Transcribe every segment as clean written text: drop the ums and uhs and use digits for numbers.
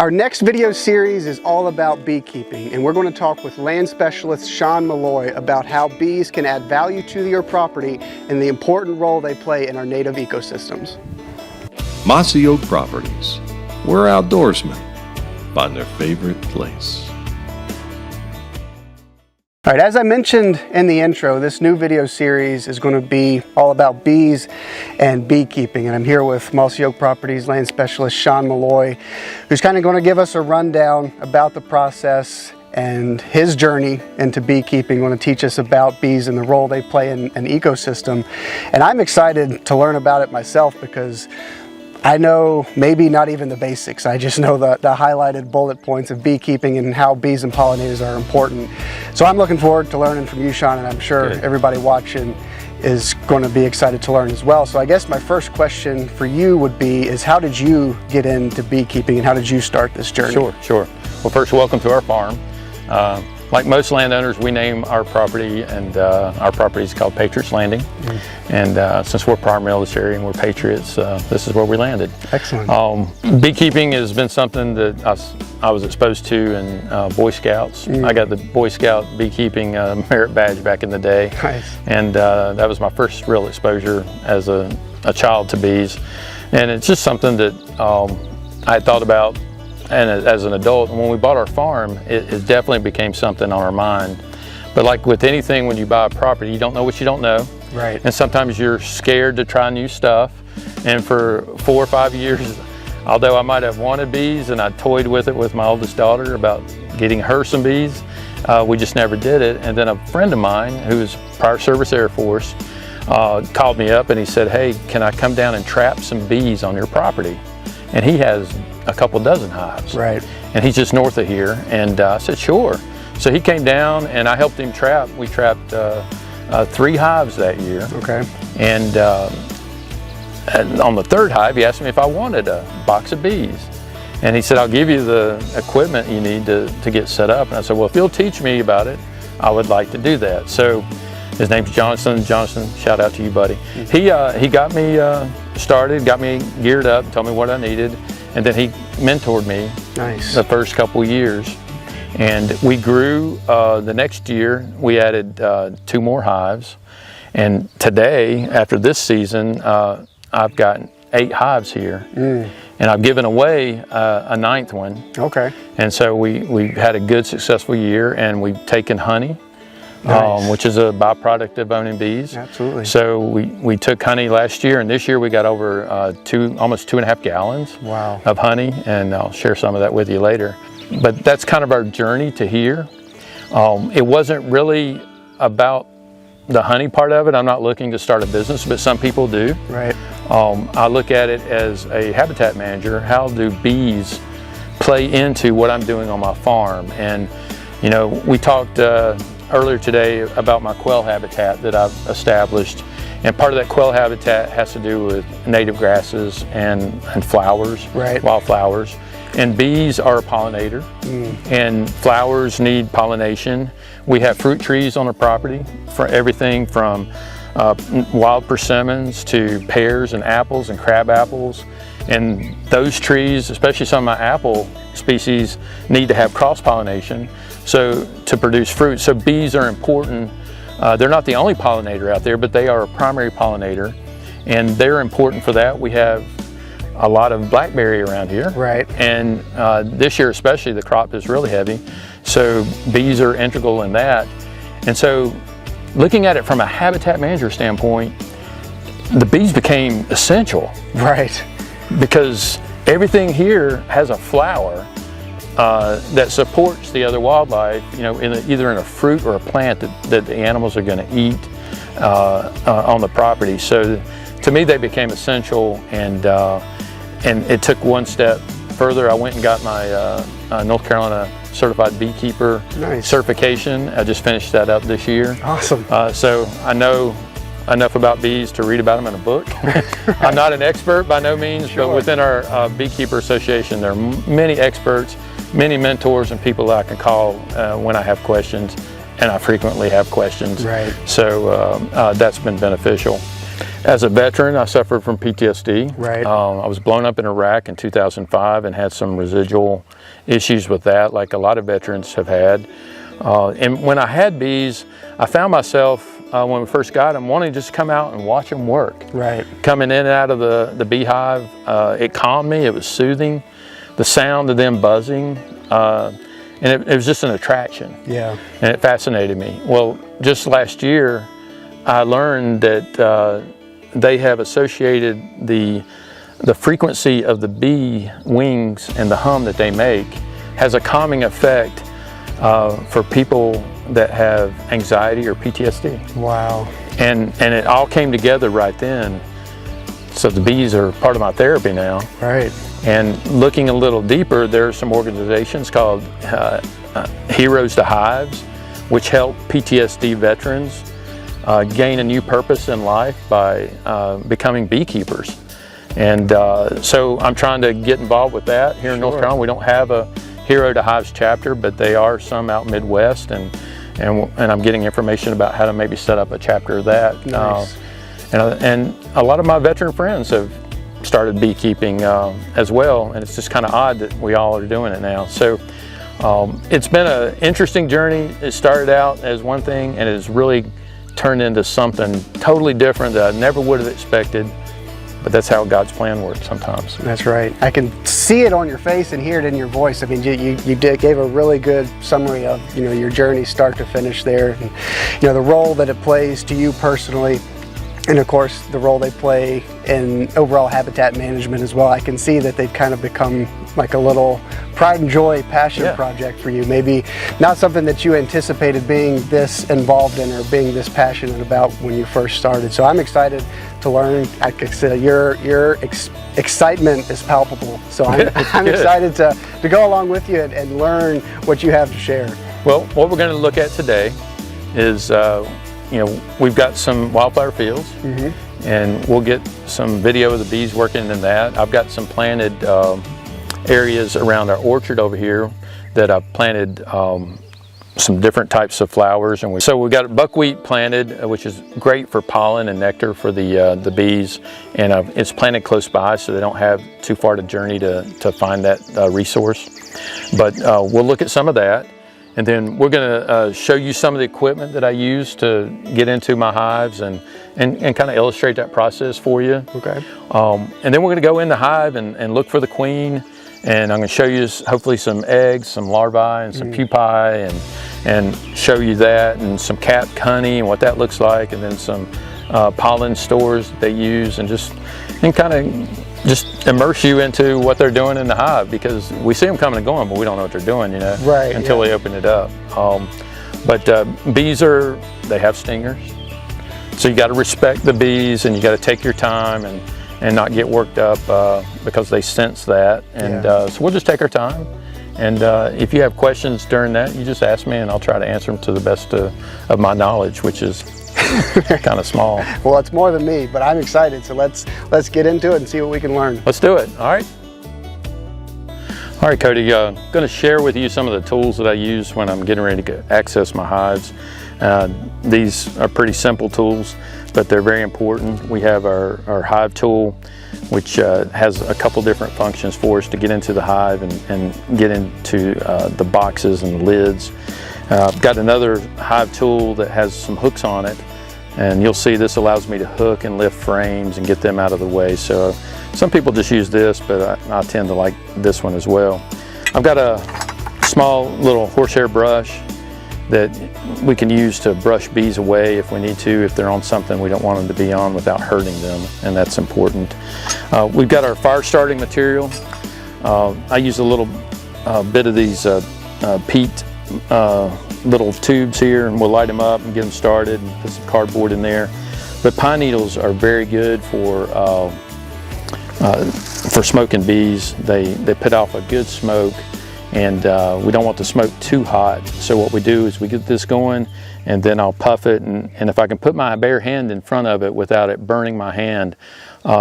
Our next video series is all about beekeeping, and we're going to talk with land specialist Sean Maloy about how bees can add value to your property and the important role they play in our native ecosystems. Mossy Oak Properties, where outdoorsmen find their favorite place. All right, as I mentioned in the intro, this new video series is going to be all about bees and beekeeping. And I'm here with Mossy Oak Properties land specialist Sean Maloy, who's kind of going to give us a rundown about the process and his journey into beekeeping. Going to teach us about bees and the role they play in an ecosystem. And I'm excited to learn about it myself because I know maybe not even the basics. I just know the highlighted bullet points of beekeeping and how bees and pollinators are important. So I'm looking forward to learning from you, Sean, and I'm sure everybody watching is going to be excited to learn as well. So I guess my first question for you would be is how did you get into beekeeping and how did you start this journey? Sure. Well, first, welcome to our farm. Like most landowners, we name our property, and our property is called Patriots Landing. And since we're prior military and we're patriots, this is where we landed. Excellent. Beekeeping has been something that I was exposed to in Boy Scouts. I got the Boy Scout beekeeping merit badge back in the day. Nice. And that was my first real exposure as a child to bees. And it's just something that I had thought about. And as an adult, when we bought our farm, it definitely became something on our mind. But like with anything, when you buy a property, you don't know what you don't know. Right. And sometimes you're scared to try new stuff. And for 4 or 5 years, although I might have wanted bees and I toyed with it with my oldest daughter about getting her some bees, we just never did it. And then a friend of mine who was prior service Air Force called me up and he said, "Hey, can I come down and trap some bees on your property?" And he has a couple dozen hives. Right. And he's just north of here. And I said, sure. So he came down and I helped him trap. We trapped 3 hives that year. Okay. And on the 3rd hive, he asked me if I wanted a box of bees. And he said, I'll give you the equipment you need to get set up. And I said, well, if you'll teach me about it, I would like to do that. So his name's Johnson. Johnson, shout out to you, buddy. He got me started, got me geared up, told me what I needed. And then he mentored me the first couple years. And we grew. The next year, we added 2 more hives. And today, after this season, I've got 8 hives here. And I've given away a 9th one. Okay. And so we had a good, successful year, and we've taken honey. Which is a byproduct of owning bees. Absolutely. So we took honey last year, and this year we got over almost 2.5 gallons of honey, and I'll share some of that with you later. But that's kind of our journey to here. It wasn't really about the honey part of it. I'm not looking to start a business, but some people do. Right. I look at it as a habitat manager. How do bees play into what I'm doing on my farm? And you know, we talked earlier today about my quail habitat that I've established, and part of that quail habitat has to do with native grasses and flowers, wildflowers. And bees are a pollinator, and flowers need pollination. We have fruit trees on the property, for everything from wild persimmons to pears and apples and crab apples. And those trees, especially some of my apple species, need to have cross-pollination to produce fruit. So bees are important. They're not the only pollinator out there, but they are a primary pollinator, and they're important for that. We have a lot of blackberry around here. Right. And this year especially, the crop is really heavy. So bees are integral in that. And so looking at it from a habitat manager standpoint, the bees became essential. Right. Because everything here has a flower that supports the other wildlife, you know, either in a fruit or a plant that the animals are going to eat on the property. So to me, they became essential, and it took one step further. I went and got my North Carolina Certified Beekeeper certification. I just finished that up this year. Awesome. So I know enough about bees to read about them in a book. I'm not an expert by no means, but within our Beekeeper Association, there are many experts, many mentors, and people that I can call when I have questions, and I frequently have questions. Right. So that's been beneficial. As a veteran, I suffered from PTSD. Right. I was blown up in Iraq in 2005 and had some residual issues with that, like a lot of veterans have had. And when I had bees, I found myself, when we first got them, wanting to just come out and watch them work. Right. Coming in and out of the beehive, it calmed me, it was soothing. The sound of them buzzing, and it was just an attraction. Yeah. And it fascinated me. Well, just last year, I learned that they have associated the frequency of the bee wings and the hum that they make has a calming effect for people that have anxiety or PTSD. Wow. And it all came together right then. So the bees are part of my therapy now. Right. And looking a little deeper, there are some organizations called Heroes to Hives, which help PTSD veterans gain a new purpose in life by becoming beekeepers. And so I'm trying to get involved with that here in North Carolina. We don't have a Hero to Hives chapter, but they are some out Midwest, and I'm getting information about how to maybe set up a chapter of that. Nice. And a lot of my veteran friends have started beekeeping as well, and it's just kind of odd that we all are doing it now. So it's been an interesting journey. It started out as one thing, and it has really turned into something totally different that I never would have expected. But that's how God's plan works sometimes. That's right. I can see it on your face and hear it in your voice. I mean, you gave a really good summary of, you know, your journey start to finish there, and, you know, the role that it plays to you personally, and of course the role they play in overall habitat management as well. I can see that they've kind of become like a little pride and joy passion project for you. Maybe not something that you anticipated being this involved in or being this passionate about when you first started. So I'm excited to learn. Like I said, your excitement is palpable. So I'm excited to go along with you and learn what you have to share. Well, what we're going to look at today is you know, we've got some wildflower fields, and we'll get some video of the bees working in that. I've got some planted areas around our orchard over here that I've planted some different types of flowers, and so we've got buckwheat planted, which is great for pollen and nectar for the bees, and it's planted close by, so they don't have too far to journey to find that resource. But we'll look at some of that. And then we're going to show you some of the equipment that I use to get into my hives and kind of illustrate that process for you. Okay. And then we're going to go in the hive and look for the queen. And I'm going to show you hopefully some eggs, some larvae, and some pupae, and show you that, and some capped honey and what that looks like, and then some pollen stores that they use, and kind of just immerse you into what they're doing in the hive, because we see them coming and going, but we don't know what they're doing, you know, until we open it up. But bees they have stingers, so you got to respect the bees, and you got to take your time and not get worked up because they sense that. And so we'll just take our time. And if you have questions during that, you just ask me, and I'll try to answer them to the best of my knowledge, which is kind of small. Well, it's more than me, but I'm excited. So let's get into it and see what we can learn. Let's do it. All right. All right, Cody. Going to share with you some of the tools that I use when I'm getting ready to access my hives. These are pretty simple tools, but they're very important. We have our hive tool, which has a couple different functions for us to get into the hive and get into the boxes and the lids. I've got another hive tool that has some hooks on it, and you'll see this allows me to hook and lift frames and get them out of the way. So some people just use this, but I tend to like this one as well. I've got a small little horsehair brush that we can use to brush bees away if we need to, if they're on something we don't want them to be on without hurting them, and that's important. We've got our fire starting material. I use a little bit of these peat little tubes here, and we'll light them up and get them started and put some cardboard in there. But pine needles are very good for smoking bees. They put off a good smoke, and we don't want the smoke too hot. So what we do is we get this going, and then I'll puff it, and if I can put my bare hand in front of it without it burning my hand,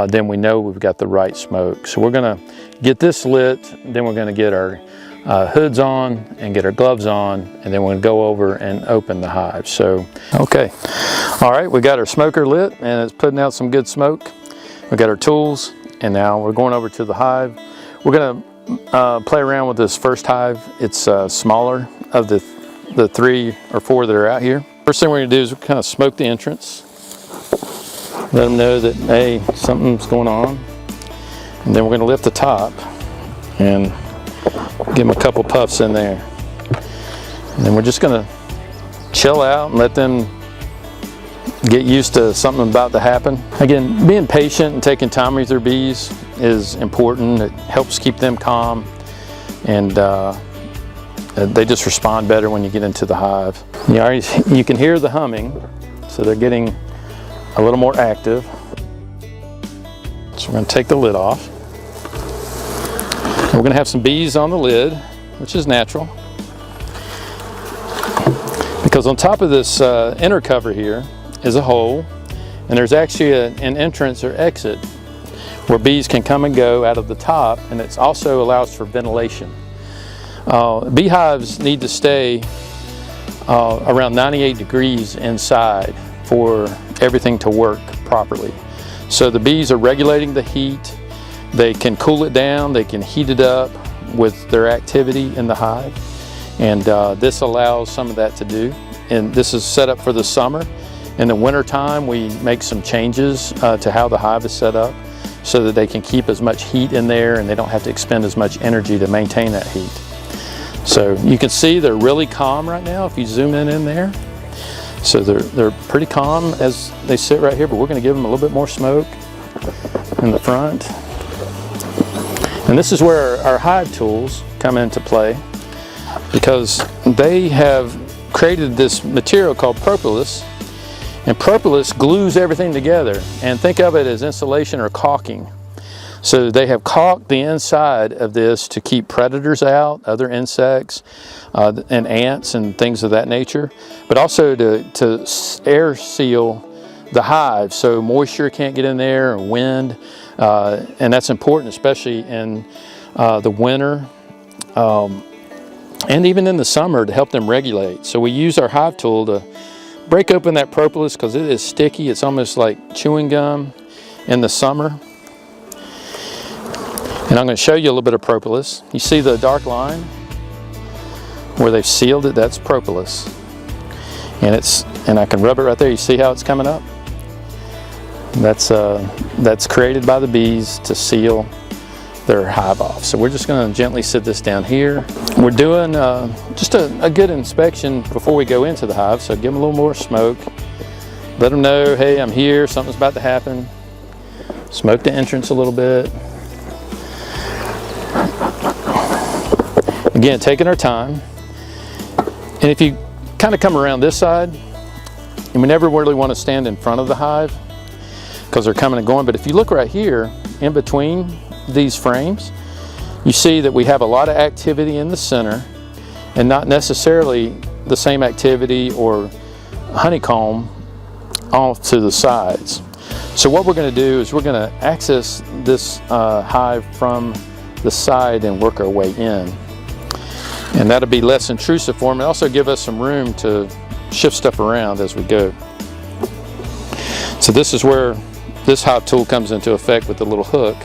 then we know we've got the right smoke. So we're gonna get this lit, then we're gonna get our hoods on and get our gloves on, and then we're going to go over and open the hive. So, okay. All right, we got our smoker lit and it's putting out some good smoke. We got our tools, and now we're going over to the hive. We're going to play around with this first hive. It's smaller of the 3 or 4 that are out here. First thing we're going to do is kind of smoke the entrance. Let them know that, hey, something's going on. And then we're going to lift the top and give them a couple puffs in there. And then we're just going to chill out and let them get used to something about to happen. Again, being patient and taking time with your bees is important. It helps keep them calm, and they just respond better when you get into the hive. You can hear the humming, so they're getting a little more active. So we're going to take the lid off. And we're going to have some bees on the lid, which is natural, because on top of this inner cover here is a hole, and there's actually an entrance or exit where bees can come and go out of the top, and it also allows for ventilation. Beehives need to stay around 98 degrees inside for everything to work properly. So the bees are regulating the heat. They can cool it down, they can heat it up with their activity in the hive, and this allows some of that to do. And this is set up for the summer. In the winter time, we make some changes to how the hive is set up so that they can keep as much heat in there and they don't have to expend as much energy to maintain that heat. So you can see they're really calm right now if you zoom in there. So they're pretty calm as they sit right here, but we're going to give them a little bit more smoke in the front. And this is where our hive tools come into play, because they have created this material called propolis, and propolis glues everything together. And think of it as insulation or caulking. So they have caulked the inside of this to keep predators out, other insects, and ants and things of that nature, but also to air seal the hive so moisture can't get in there, and wind, and that's important, especially in the winter and even in the summer, to help them regulate. So we use our hive tool to break open that propolis because it is sticky. It's almost like chewing gum in the summer. And I'm going to show you a little bit of propolis. You see the dark line where they've sealed it? That's propolis. And I can rub it right there. You see how it's coming up? That's created by the bees to seal their hive off. So we're just going to gently sit this down here. We're doing just a good inspection before we go into the hive. So give them a little more smoke. Let them know, hey, I'm here, something's about to happen. Smoke the entrance a little bit. Again, taking our time. And if you kind of come around this side, and we never really want to stand in front of the hive because they're coming and going, but if you look right here in between these frames, you see that we have a lot of activity in the center and not necessarily the same activity or honeycomb off to the sides. So what we're going to do is we're going to access this hive from the side and work our way in. And that'll be less intrusive for them and also give us some room to shift stuff around as we go. So this is where this hive tool comes into effect with the little hook,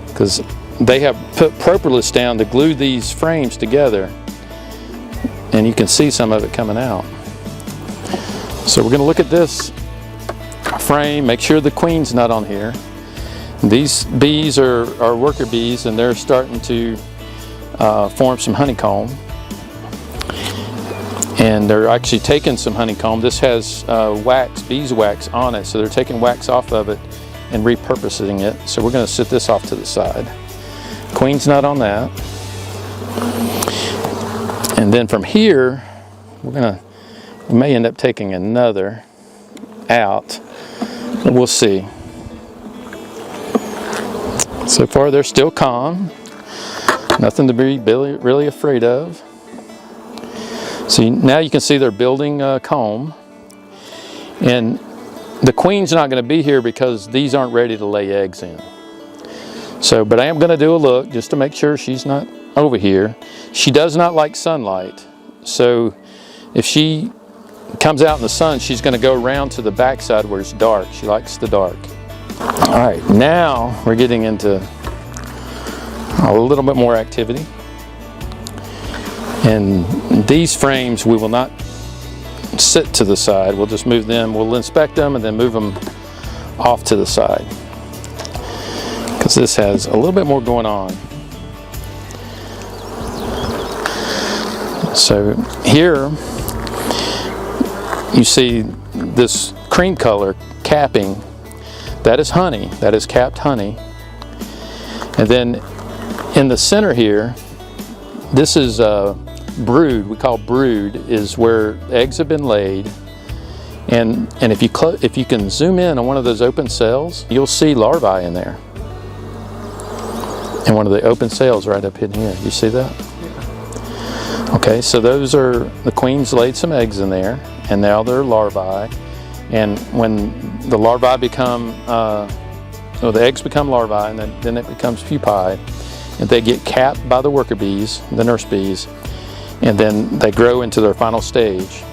because they have put propolis down to glue these frames together, and you can see some of it coming out. So we're going to look at this frame, make sure the queen's not on here. These bees are worker bees, and they're starting to form some honeycomb, and they're actually taking some honeycomb. This has wax, beeswax on it, so they're taking wax off of it and repurposing it. So we're going to sit this off to the side. Queen's not on that. And then from here, we may end up taking another out. We'll see. So far they're still calm. Nothing to be really afraid of. So now you can see they're building comb. And the queen's not going to be here because these aren't ready to lay eggs in. So, but I am going to do a look just to make sure she's not over here. She does not like sunlight. So if she comes out in the sun, she's going to go around to the back side where it's dark. She likes the dark. All right, now we're getting into a little bit more activity. And these frames, we will not sit to the side. We'll just move them. We'll inspect them and then move them off to the side, because this has a little bit more going on. So here you see this cream color capping. That is honey. That is capped honey. And then in the center here, this is brood. We call brood is where eggs have been laid. And if you can zoom in on one of those open cells, you'll see larvae in there. And one of the open cells right up in here. You see that? Okay, so those are, the queens laid some eggs in there, and now they're larvae. And when the larvae become, the eggs become larvae, and then it becomes pupae, and they get capped by the worker bees, the nurse bees, and then they grow into their final stage.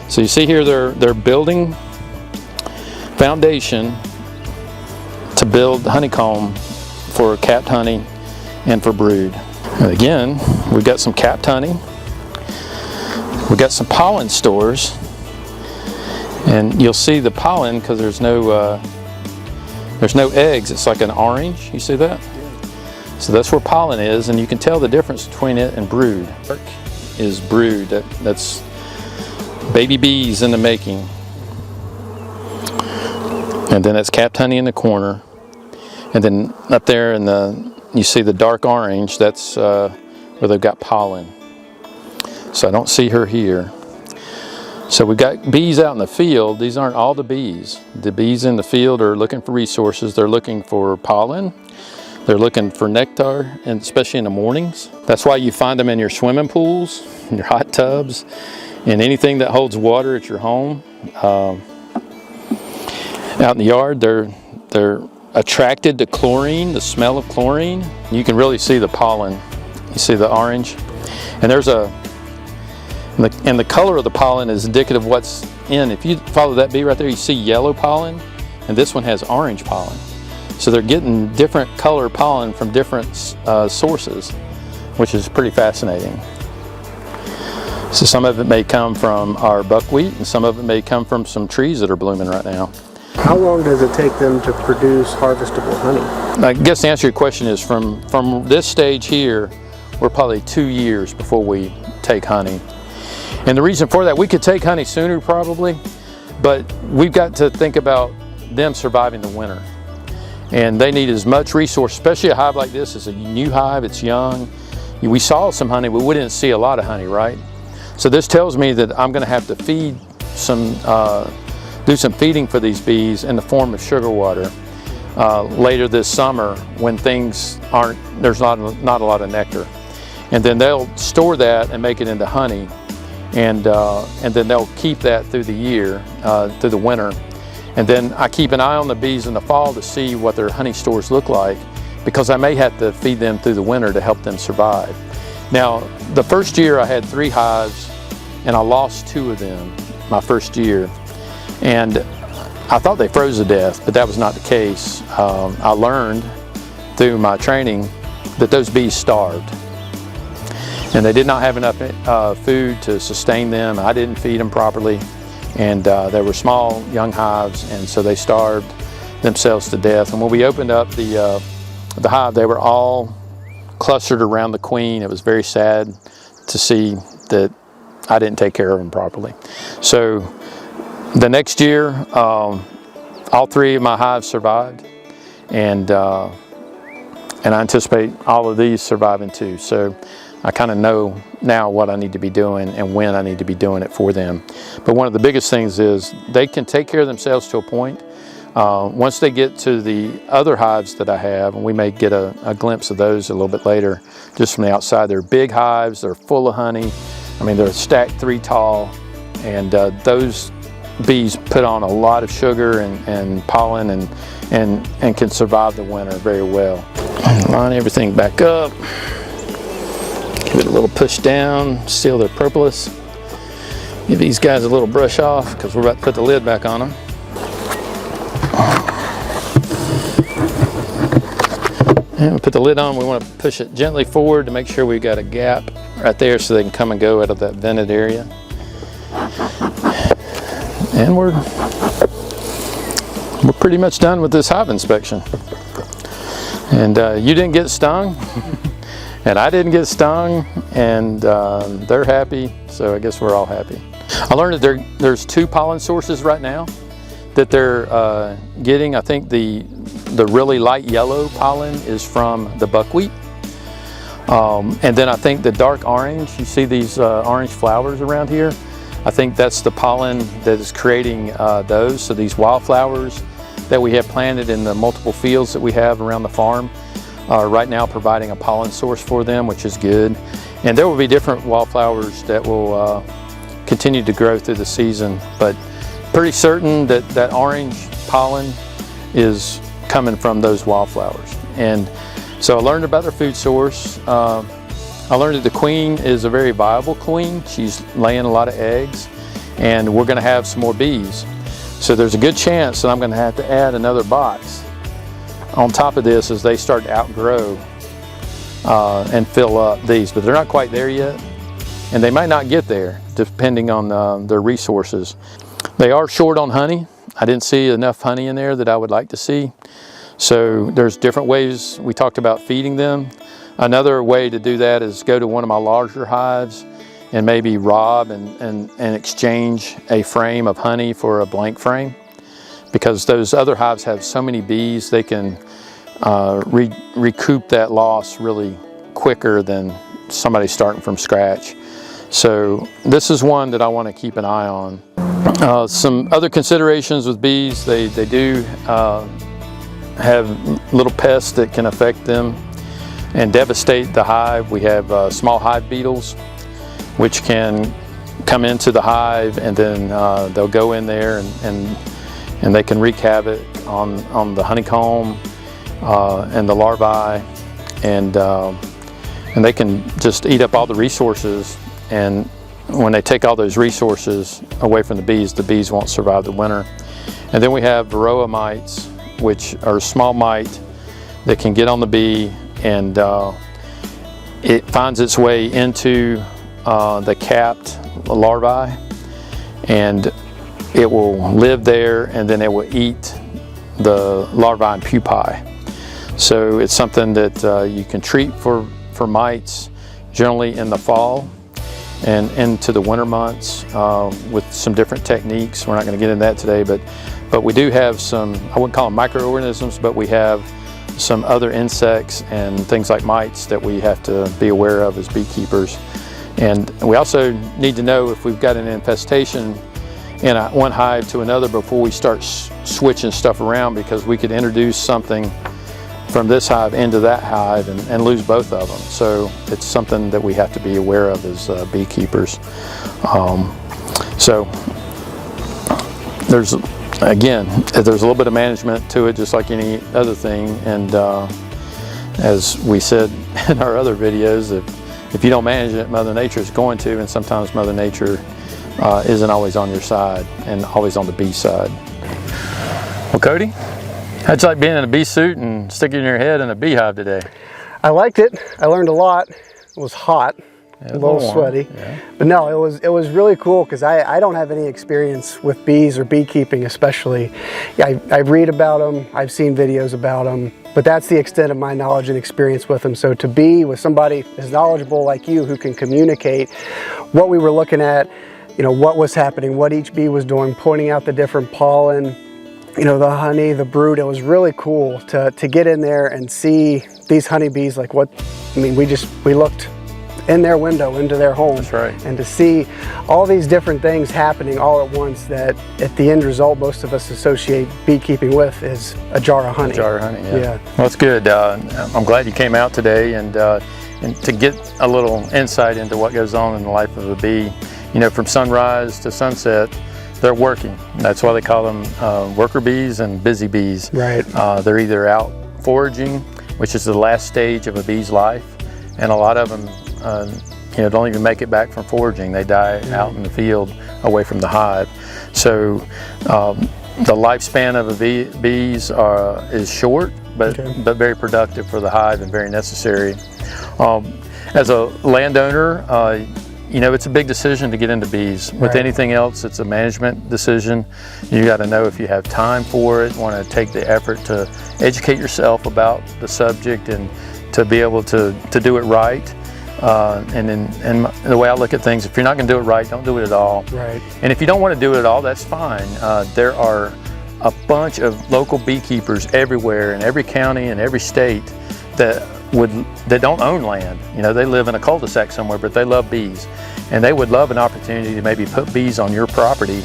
So you see here they're building foundation to build honeycomb for capped honey and for brood. And again, we've got some capped honey. We've got some pollen stores, and you'll see the pollen because there's no eggs. It's like an orange. You see that? So that's where pollen is, and you can tell the difference between it and brood. Is brood. That's baby bees in the making. And then it's capped honey in the corner. And then up there you see the dark orange, that's where they've got pollen. So I don't see her here. So we've got bees out in the field. These aren't all the bees. The bees in the field are looking for resources. They're looking for pollen. They're looking for nectar, and especially in the mornings. That's why you find them in your swimming pools, in your hot tubs, and anything that holds water at your home. Out in the yard, they're attracted to chlorine, the smell of chlorine. You can really see the pollen. You see the orange, and and the color of the pollen is indicative of what's in. If you follow that bee right there, you see yellow pollen, and this one has orange pollen. So they're getting different color pollen from different sources, which is pretty fascinating. So some of it may come from our buckwheat, and some of it may come from some trees that are blooming right now. How long does it take them to produce harvestable honey? I guess the answer to your question is from this stage here, we're probably 2 years before we take honey. And the reason for that, we could take honey sooner probably, but we've got to think about them surviving the winter. And they need as much resource, especially a hive like this. It's a new hive, it's young. We saw some honey, but we didn't see a lot of honey, right? So this tells me that I'm gonna have to feed do some feeding for these bees in the form of sugar water later this summer when there's not a lot of nectar. And then they'll store that and make it into honey. And then they'll keep that through the year, through the winter. And then I keep an eye on the bees in the fall to see what their honey stores look like, because I may have to feed them through the winter to help them survive. Now, the first year I had 3 hives, and I lost 2 of them my first year. And I thought they froze to death, but that was not the case. I learned through my training that those bees starved. And they did not have enough food to sustain them. I didn't feed them properly. And they were small, young hives, and so they starved themselves to death. And when we opened up the hive, they were all clustered around the queen. It was very sad to see that I didn't take care of them properly. So the next year, all 3 of my hives survived, and I anticipate all of these surviving too. So I kind of know now what I need to be doing and when I need to be doing it for them. But one of the biggest things is they can take care of themselves to a point. Once they get to the other hives that I have, and we may get a glimpse of those a little bit later, just from the outside, they're big hives, they're full of honey. I mean, they're stacked 3 tall, and those bees put on a lot of sugar and pollen and can survive the winter very well. Line everything back up. Give it a little push down, seal their propolis. Give these guys a little brush off because we're about to put the lid back on them. And we put the lid on, we want to push it gently forward to make sure we've got a gap right there so they can come and go out of that vented area. And we're pretty much done with this hive inspection. And you didn't get stung, and I didn't get stung, and they're happy, so I guess we're all happy. I learned that there's 2 pollen sources right now that they're getting. I think the really light yellow pollen is from the buckwheat. And then I think the dark orange, you see these orange flowers around here? I think that's the pollen that is creating those. So these wildflowers that we have planted in the multiple fields that we have around the farm are right now providing a pollen source for them, which is good. And there will be different wildflowers that will continue to grow through the season, but pretty certain that that orange pollen is coming from those wildflowers. And so I learned about their food source. I learned that the queen is a very viable queen. She's laying a lot of eggs, and we're going to have some more bees. So there's a good chance that I'm going to have to add another box on top of this as they start to outgrow and fill up these. But they're not quite there yet, and they might not get there depending on their resources. They are short on honey. I didn't see enough honey in there that I would like to see. So there's different ways. We talked about feeding them. Another way to do that is go to one of my larger hives and maybe rob and exchange a frame of honey for a blank frame, because those other hives have so many bees, they can recoup that loss really quicker than somebody starting from scratch. So this is one that I want to keep an eye on. Some other considerations with bees, they do have little pests that can affect them and devastate the hive. We have small hive beetles which can come into the hive, and then they'll go in there and they can wreak havoc on the honeycomb and the larvae, and they can just eat up all the resources. And when they take all those resources away from the bees won't survive the winter. And then we have varroa mites, which are a small mite that can get on the bee, and it finds its way into the capped larvae, and it will live there, and then it will eat the larvae and pupae. So it's something that you can treat for mites generally in the fall and into the winter months with some different techniques. We're not going to get into that today, but we do have some, I wouldn't call them microorganisms, but we have some other insects and things like mites that we have to be aware of as beekeepers. And we also need to know if we've got an infestation in one hive to another before we start switching stuff around, because we could introduce something from this hive into that hive and lose both of them. So it's something that we have to be aware of as beekeepers. So there's a little bit of management to it, just like any other thing. And as we said in our other videos, if you don't manage it, Mother Nature is going to, and sometimes Mother Nature isn't always on your side and always on the bee side. Well, Cody, how'd you like being in a bee suit and sticking your head in a beehive today? I liked it. I learned a lot. It was hot, a little sweaty, yeah. But no, it was really cool, because I don't have any experience with bees or beekeeping especially. Yeah, I read about them, I've seen videos about them, but that's the extent of my knowledge and experience with them. So to be with somebody as knowledgeable like you, who can communicate what we were looking at, what was happening, what each bee was doing, pointing out the different pollen, the honey, the brood, it was really cool to get in there and see these honeybees. Like we looked in their window into their home. That's right. And to see all these different things happening all at once, that at the end result most of us associate beekeeping with is a jar of honey. A jar of honey, yeah. Yeah. Well, that's good. I'm glad you came out today and to get a little insight into what goes on in the life of a bee. From sunrise to sunset, they're working. That's why they call them worker bees and busy bees. Right. They're either out foraging, which is the last stage of a bee's life, and a lot of them don't even make it back from foraging. They die out in the field away from the hive. So the lifespan of bees is short, but very productive for the hive and very necessary. As a landowner, it's a big decision to get into bees. With anything else, it's a management decision. You got to know if you have time for it, want to take the effort to educate yourself about the subject and to be able to do it right. And the way I look at things, if you're not going to do it right, don't do it at all. Right. And if you don't want to do it at all, that's fine. There are a bunch of local beekeepers everywhere in every county and every state that don't own land. They live in a cul-de-sac somewhere, but they love bees, and they would love an opportunity to maybe put bees on your property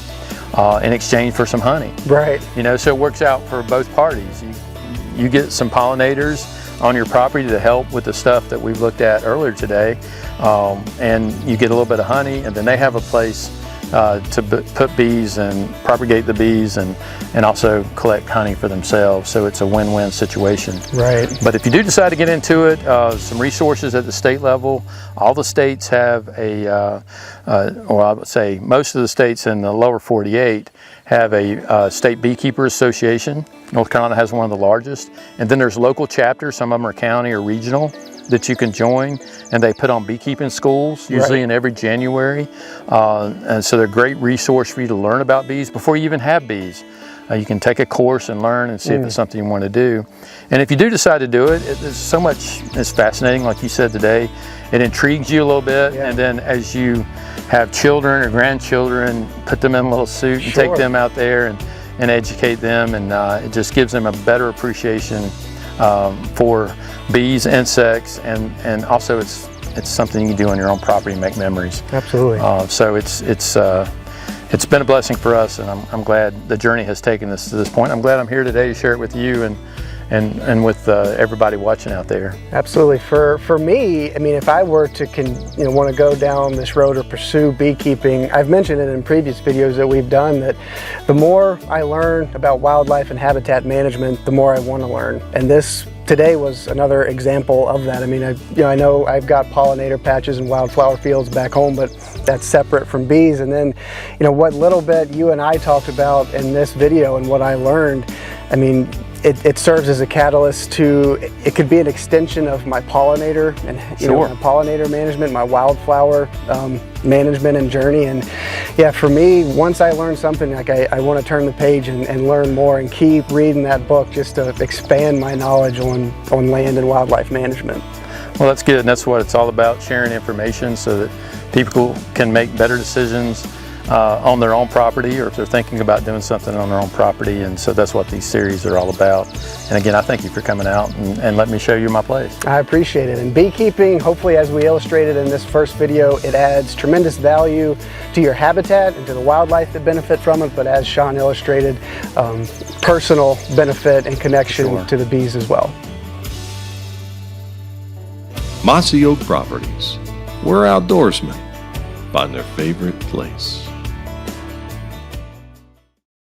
in exchange for some honey. Right. So it works out for both parties. You get some pollinators on your property to help with the stuff that we've looked at earlier today, and you get a little bit of honey, and then they have a place to put bees and propagate the bees and also collect honey for themselves. So it's a win-win situation. Right. But if you do decide to get into it, some resources at the state level. All the states have or I would say most of the states in the lower 48 have a state beekeeper association. North Carolina has one of the largest. And then there's local chapters, some of them are county or regional, that you can join, and they put on beekeeping schools, usually in every January. And so they're a great resource for you to learn about bees before you even have bees. You can take a course and learn and see if it's something you want to do. And if you do decide to do it, there's so much that's fascinating, like you said today. It intrigues you a little bit, and then as you have children or grandchildren, put them in a little suit and take them out there and educate them, and it just gives them a better appreciation for bees, insects, and also it's something you can do on your own property and make memories. Absolutely. So it's been a blessing for us, and I'm glad the journey has taken us to this point. I'm glad I'm here today to share it with you and with everybody watching out there. Absolutely. For me, I mean, if I were to want to go down this road or pursue beekeeping, I've mentioned it in previous videos that we've done, that the more I learn about wildlife and habitat management, the more I want to learn. And this today was another example of that. I mean, I know I've got pollinator patches and wildflower fields back home, but that's separate from bees. And then, what little bit you and I talked about in this video and what I learned, I mean, it serves as a catalyst to, it could be an extension of my pollinator and my pollinator management, my wildflower management and journey. And yeah, for me, once I learn something, like I want to turn the page and learn more and keep reading that book just to expand my knowledge on land and wildlife management. Well, that's good, and that's what it's all about, sharing information so that people can make better decisions on their own property, or if they're thinking about doing something on their own property. And so that's what these series are all about. And again, I thank you for coming out and letting me show you my place. I appreciate it. And beekeeping, hopefully, as we illustrated in this first video, it adds tremendous value to your habitat and to the wildlife that benefit from it, but as Sean illustrated, personal benefit and connection to the bees as well. Mossy Oak Properties, where outdoorsmen find their favorite place.